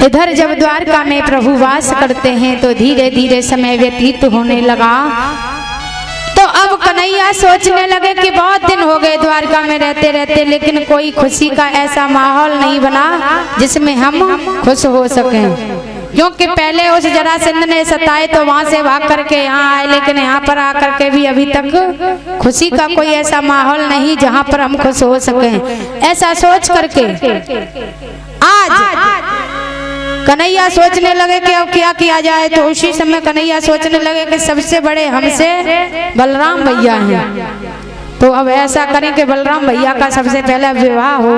इधर जब द्वारका में प्रभु वास करते हैं तो धीरे धीरे समय व्यतीत होने लगा। तो अब कन्हैया सोचने लगे कि बहुत दिन हो गए द्वारका में रहते रहते, लेकिन कोई खुशी का ऐसा माहौल नहीं बना जिसमें हम खुश हो सकें। क्योंकि पहले उस जरासंध ने सताए तो वहां से भाग करके यहाँ आए, लेकिन यहाँ पर आकर के भी अभी तक खुशी का कोई ऐसा माहौल नहीं जहाँ पर हम खुश हो सकें। ऐसा सोच करके आज कन्हैया सोचने लगे कि अब क्या किया जाए। तो उसी समय कन्हैया सोचने लगे कि सबसे बड़े हमसे बलराम भैया हैं, तो अब ऐसा करें कि बलराम भैया का सबसे पहले विवाह हो,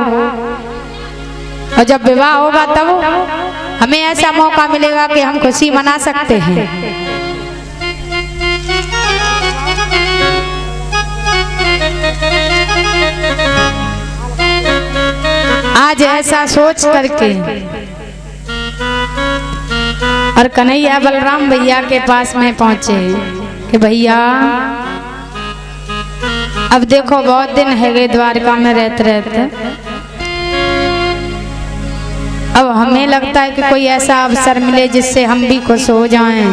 और जब विवाह होगा तब हमें ऐसा मौका मिलेगा कि हम खुशी मना सकते हैं। आज ऐसा सोच करके और कन्हैया बलराम भैया के पास में पहुंचे कि भैया अब देखो बहुत दिन है गए द्वारका में रहते रहते, अब हमें लगता है कि कोई ऐसा अवसर मिले जिससे हम भी खुश हो जाएं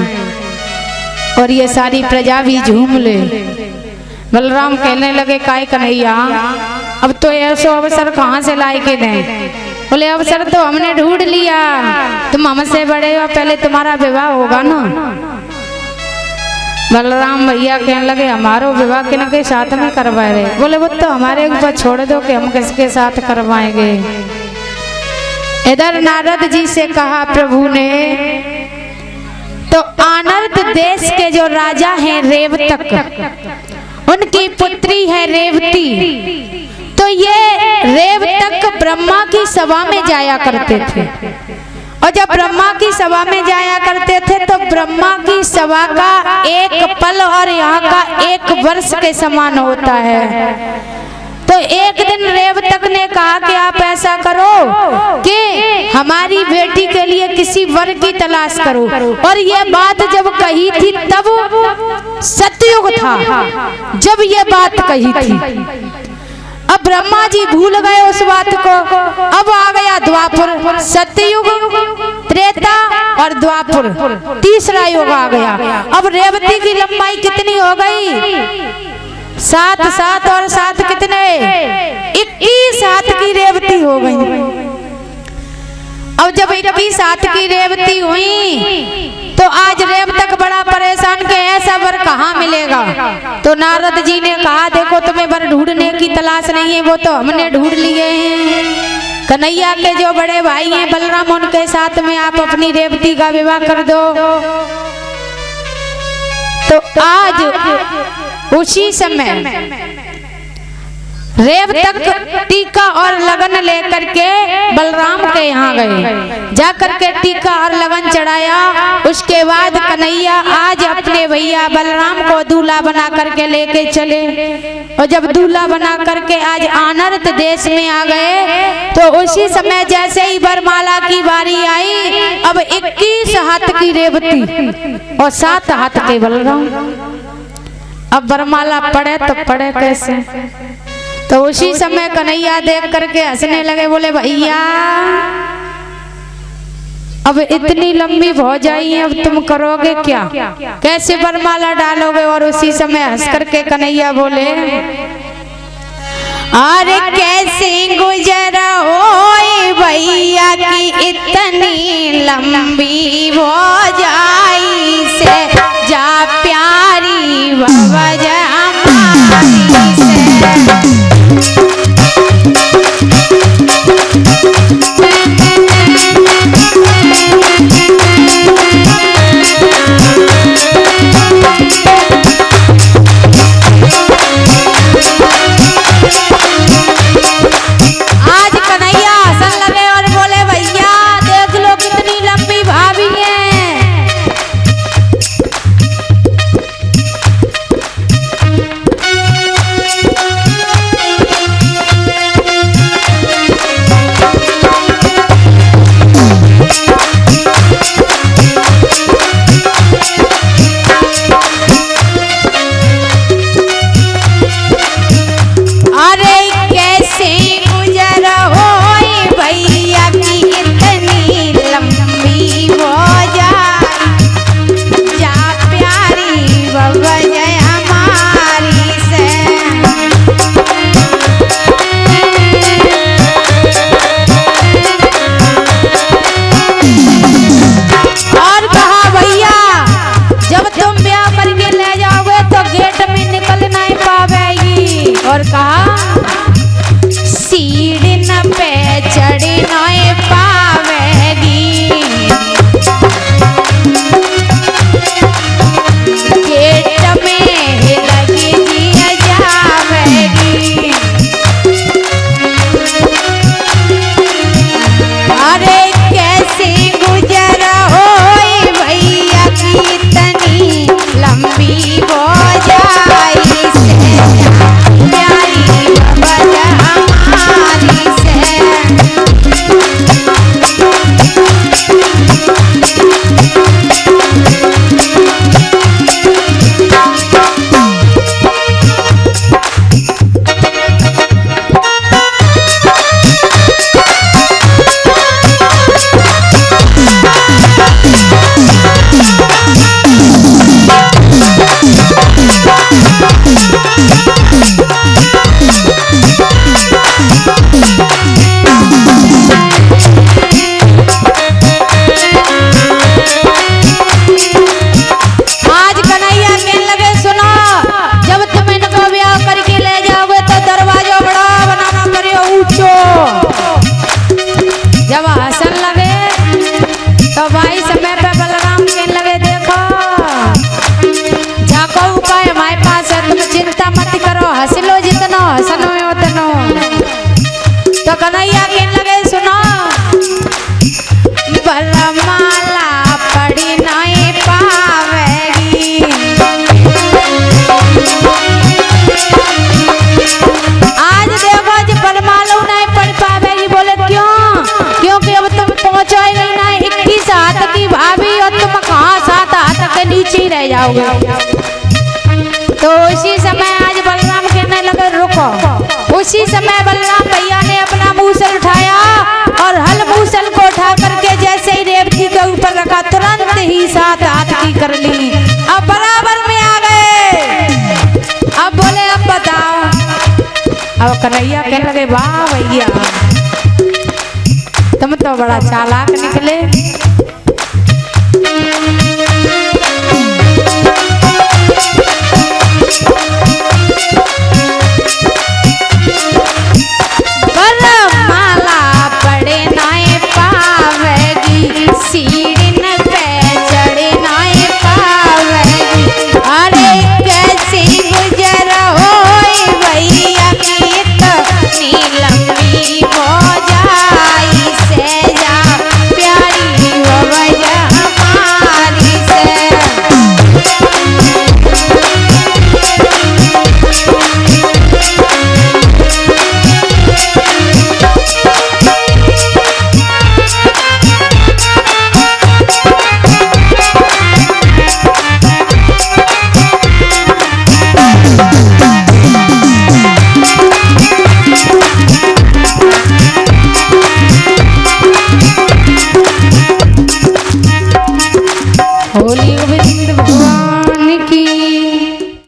और ये सारी प्रजा भी झूम ले। बलराम कहने लगे काय कन्हैया, अब तो ऐसा अवसर कहाँ से लाए के दें। बोले अवसर तो हमने ढूंढ लिया, तुम हमसे बड़े हो, पहले तुम्हारा विवाह होगा ना। बलराम भैया कहने लगे हमारो विवाह किनके साथ में करवाए रहे। बोले वो तो हमारे ऊपर छोड़ दो कि हम किसके साथ करवाएंगे। इधर नारद जी से कहा प्रभु ने, तो आनर्त देश के जो राजा हैं रेवतक, उनकी पुत्री है रेवती। तो ये रेवतक ब्रह्मा की सभा में जाया करते थे, और जब ब्रह्मा की सभा में जाया करते थे तो ब्रह्मा की सभा का एक पल और यहाँ का एक वर्ष के समान होता है। तो एक दिन रेवतक ने कहा कि आप ऐसा करो कि हमारी बेटी के लिए किसी वर की तलाश करो। और ये बात जब कही थी तब सतयुग था जब ये बात कही थी। अब ब्रह्मा जी भूल गए उस बात को। अब आ गया द्वापर, सतयुग, त्रेता और द्वापर, तीसरा युग आ गया। अब रेवती की लंबाई कितनी हो गई? 7 7 और 7 कितने? 21 हाथ की रेवती हो गई। अब जब 21 हाथ की रेवती हुई तो आज रेवतक बड़ा परेशान के ऐसा वर कहाँ मिलेगा। तो नारद जी ने कहा देखो तुम्हें वर ढूंढने की तलाश नहीं है, वो तो हमने ढूंढ लिए हैं। कन्हैया के जो बड़े भाई हैं बलराम, उनके साथ में आप अपनी रेवती का विवाह कर दो। तो आज उसी समय रेवतक टीका और लगन लेकर के बलराम के यहाँ गए, जाकर के टीका और लगन चढ़ाया। उसके बाद कन्हैया आज अपने भैया बलराम को दूल्हा बना करके लेके चले। और जब दूल्हा बना करके आज आनर्त देश में आ गए तो उसी समय जैसे ही वरमाला की बारी आई, अब 21 हाथ की रेवती और 7 हाथ के बलराम। अब वरमाला पड़े तो पड़े कैसे। तो उसी समय कन्हैया देख करके हंसने लगे, बोले भैया अब इतनी लंबी भौजाई है, अब तुम करोगे क्या, कैसे वरमाला डालोगे। और उसी समय हंस करके कन्हैया बोले अरे कैसे गुजरा हो भैया की इतनी लंबी भौजाई से, जा प्यारी भवजा हमारी से। सन में उतनो तो कन्हैया के लगे सुनो बलमाला पड़ी नहीं पावेगी। आज देखो जी बलमाला नहीं पड़ पावेगी। बोले क्यों? क्योंकि अब तुम पहुंचोगे ना 21 हाथ की भाभी और तुम कहाँ 7 हाथ के नीचे रह जाओगे। तो उसी समय आज बलराम कहने लगे रुको। उसी समय बलराम भैया ने अपना मूसल उठाया और हल मूसल को उठा करके जैसे ही रेवती के ऊपर रखा तुरंत ही 7 हाथ की कर ली। अब बराबर में आ गए। अब बोले अब बताओ। अब कन्हैया कहने लगे वाह भैया तुम तो बड़ा चालाक निकले।